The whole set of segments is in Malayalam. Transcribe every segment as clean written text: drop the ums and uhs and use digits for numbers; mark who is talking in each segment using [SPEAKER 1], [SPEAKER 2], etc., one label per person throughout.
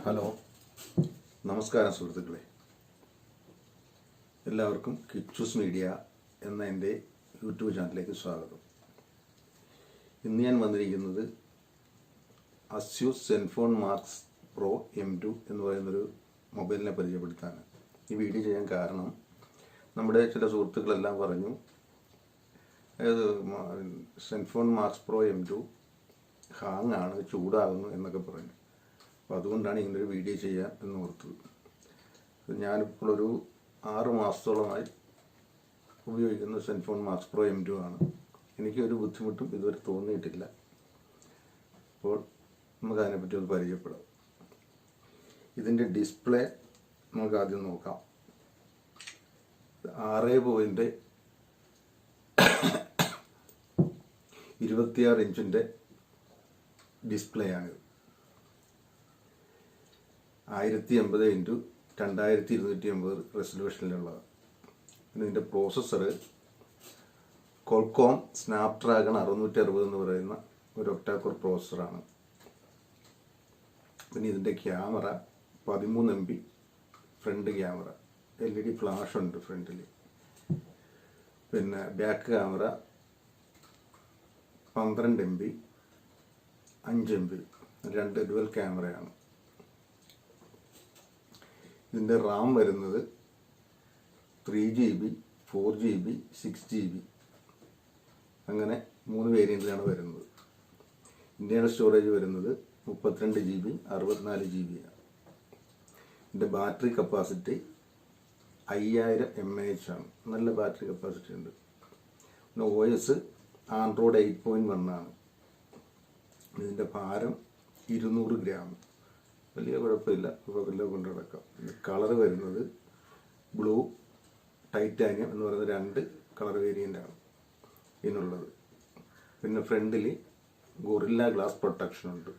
[SPEAKER 1] ഹലോ, നമസ്കാരം സുഹൃത്തുക്കളെ. എല്ലാവർക്കും കിച്ചൂസ് മീഡിയ എന്ന എൻ്റെ യൂട്യൂബ് ചാനലിലേക്ക് സ്വാഗതം. ഇന്ന് ഞാൻ വന്നിരിക്കുന്നത് Asus ZenFone Max Pro M2 എന്ന് പറയുന്നൊരു മൊബൈലിനെ പരിചയപ്പെടുത്താനാണ്. ഈ വീഡിയോ ചെയ്യാൻ കാരണം നമ്മുടെ ചില സുഹൃത്തുക്കളെല്ലാം പറഞ്ഞു അതായത് ZenFone Max Pro M2 hang ആണ്, ചൂടാകുന്നു എന്നൊക്കെ പറഞ്ഞു. അപ്പോൾ അതുകൊണ്ടാണ് ഇങ്ങനൊരു വീഡിയോ ചെയ്യാൻ എന്ന് ഓർത്തത്. ഞാനിപ്പോൾ ഒരു 6 മാസത്തോളമായി ഉപയോഗിക്കുന്ന ZenFone Max Pro M2 ആണ്. എനിക്കൊരു ബുദ്ധിമുട്ടും ഇതുവരെ തോന്നിയിട്ടില്ല. അപ്പോൾ നമുക്ക് അതിനെപ്പറ്റി ഒന്ന് പരിചയപ്പെടാം. ഇതിൻ്റെ ഡിസ്പ്ലേ നമുക്ക് ആദ്യം നോക്കാം. 6.26 ഇഞ്ചിൻ്റെ ഡിസ്പ്ലേ ആണിത്. 1080x2280 റെസൊല്യൂഷനിലുള്ളത്. പിന്നെ ഇതിൻ്റെ പ്രോസസ്സർ കോൾകോം സ്നാപ്ഡ്രാഗൺ 660 എന്ന് പറയുന്ന ഒരു ഒക്ടാകോർ പ്രോസസ്സറാണ്. പിന്നെ ഇതിൻ്റെ camera 13 MB front camera, LED flash ഉണ്ട് ഫ്രണ്ടിൽ. പിന്നെ ബാക്ക് ക്യാമറ 12 MB 5 MB, രണ്ട് ഡുവൽ ക്യാമറയാണ്. ഇതിൻ്റെ റാം വരുന്നത് 3GB 4GB 6GB അങ്ങനെ 3 വേരിയൻറ്റിലാണ് വരുന്നത്. ഇന്റേണൽ സ്റ്റോറേജ് വരുന്നത് 32GB 64GB ആണ്. ഇതിൻ്റെ ബാറ്ററി കപ്പാസിറ്റി 5000 mAh ആണ്. നല്ല ബാറ്ററി കപ്പാസിറ്റി ഉണ്ട്. പിന്നെ OS ആൻഡ്രോയിഡ് 8.1 ആണ്. ഇതിൻ്റെ ഭാരം 200 ഗ്രാം. വലിയ കുഴപ്പമില്ല, കുഴപ്പമില്ല, കൊണ്ട് നടക്കാം. കളർ വരുന്നത് ബ്ലൂ, ടൈറ്റാനിയം എന്ന് പറയുന്ന 2 കളർ വേരിയൻ്റാണ് ഇതിനുള്ളത്. പിന്നെ ഫ്രണ്ടിൽ ഗൊറില്ല ഗ്ലാസ് പ്രൊട്ടക്ഷൻ ഉണ്ട്.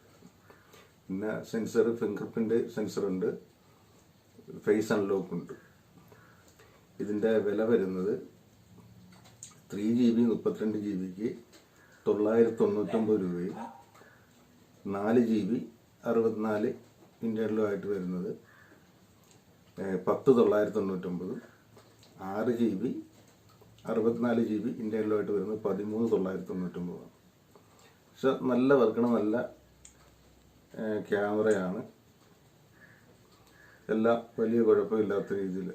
[SPEAKER 1] പിന്നെ സെൻസർ, ഫിംഗർ പ്രിൻ്റ് സെൻസർ ഉണ്ട്, ഫേസ് അൺലോക്ക് ഉണ്ട്. ഇതിൻ്റെ വില വരുന്നത് 3GB 32GBക്ക് 999 രൂപയും 4GB 64 ഇന്റർണലുമായിട്ട് വരുന്നത് 10,999, 6GB 64GB ഇന്റർണലുമായിട്ട് വരുന്നത് 13,999. പക്ഷെ നല്ല വർക്കാണ്, നല്ല ക്യാമറയാണ്. എല്ലാം വലിയ കുഴപ്പമില്ലാത്ത രീതിയിൽ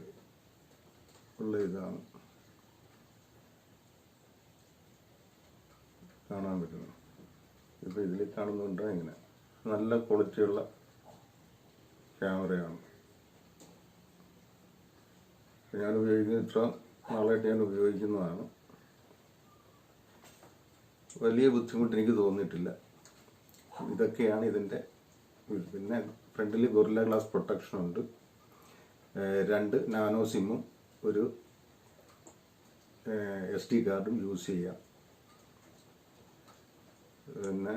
[SPEAKER 1] ഉള്ള ഇതാണ് കാണാൻ പറ്റുന്നത്. ഇപ്പോൾ ഇതിൽ കാണുന്നുണ്ട്. ഇങ്ങനെ നല്ല ക്വാളിറ്റിയുള്ള ക്യാമറയാണ്. ഞാൻ ഉപയോഗിക്കുന്നത് ഇത്ര നാളായിട്ട് ഞാൻ ഉപയോഗിക്കുന്നതാണ്. വലിയ ബുദ്ധിമുട്ട് എനിക്ക് തോന്നിയിട്ടില്ല. ഇതൊക്കെയാണ് ഇതിൻ്റെ. പിന്നെ ഫ്രണ്ടിൽ ഗൊറില്ല ഗ്ലാസ് പ്രൊട്ടക്ഷൻ ഉണ്ട്, 2 നാനോ സിമ്മും ഒരു SD കാർഡും യൂസ് ചെയ്യാം. പിന്നെ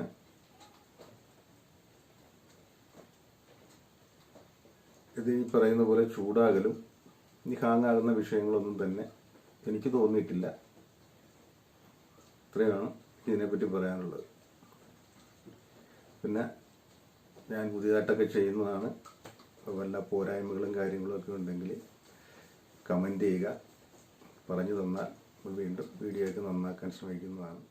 [SPEAKER 1] ഇത് ഈ പറയുന്ന പോലെ ചൂടാകലും ഈ ഹാങ് ആകുന്ന വിഷയങ്ങളൊന്നും തന്നെ എനിക്ക് തോന്നിയിട്ടില്ല. ഇത്രയാണ് ഇതിനെപ്പറ്റി പറയാനുള്ളത്. പിന്നെ ഞാൻ പുതിയതായിട്ടൊക്കെ ചെയ്യുന്നതാണ്. വല്ല പോരായ്മകളും കാര്യങ്ങളും ഒക്കെ ഉണ്ടെങ്കിൽ കമൻറ്റ് ചെയ്യുക, പറഞ്ഞു തന്നാൽ വീണ്ടും വീഡിയോ ഒക്കെ നന്നാക്കാൻ ശ്രമിക്കുന്നതാണ്.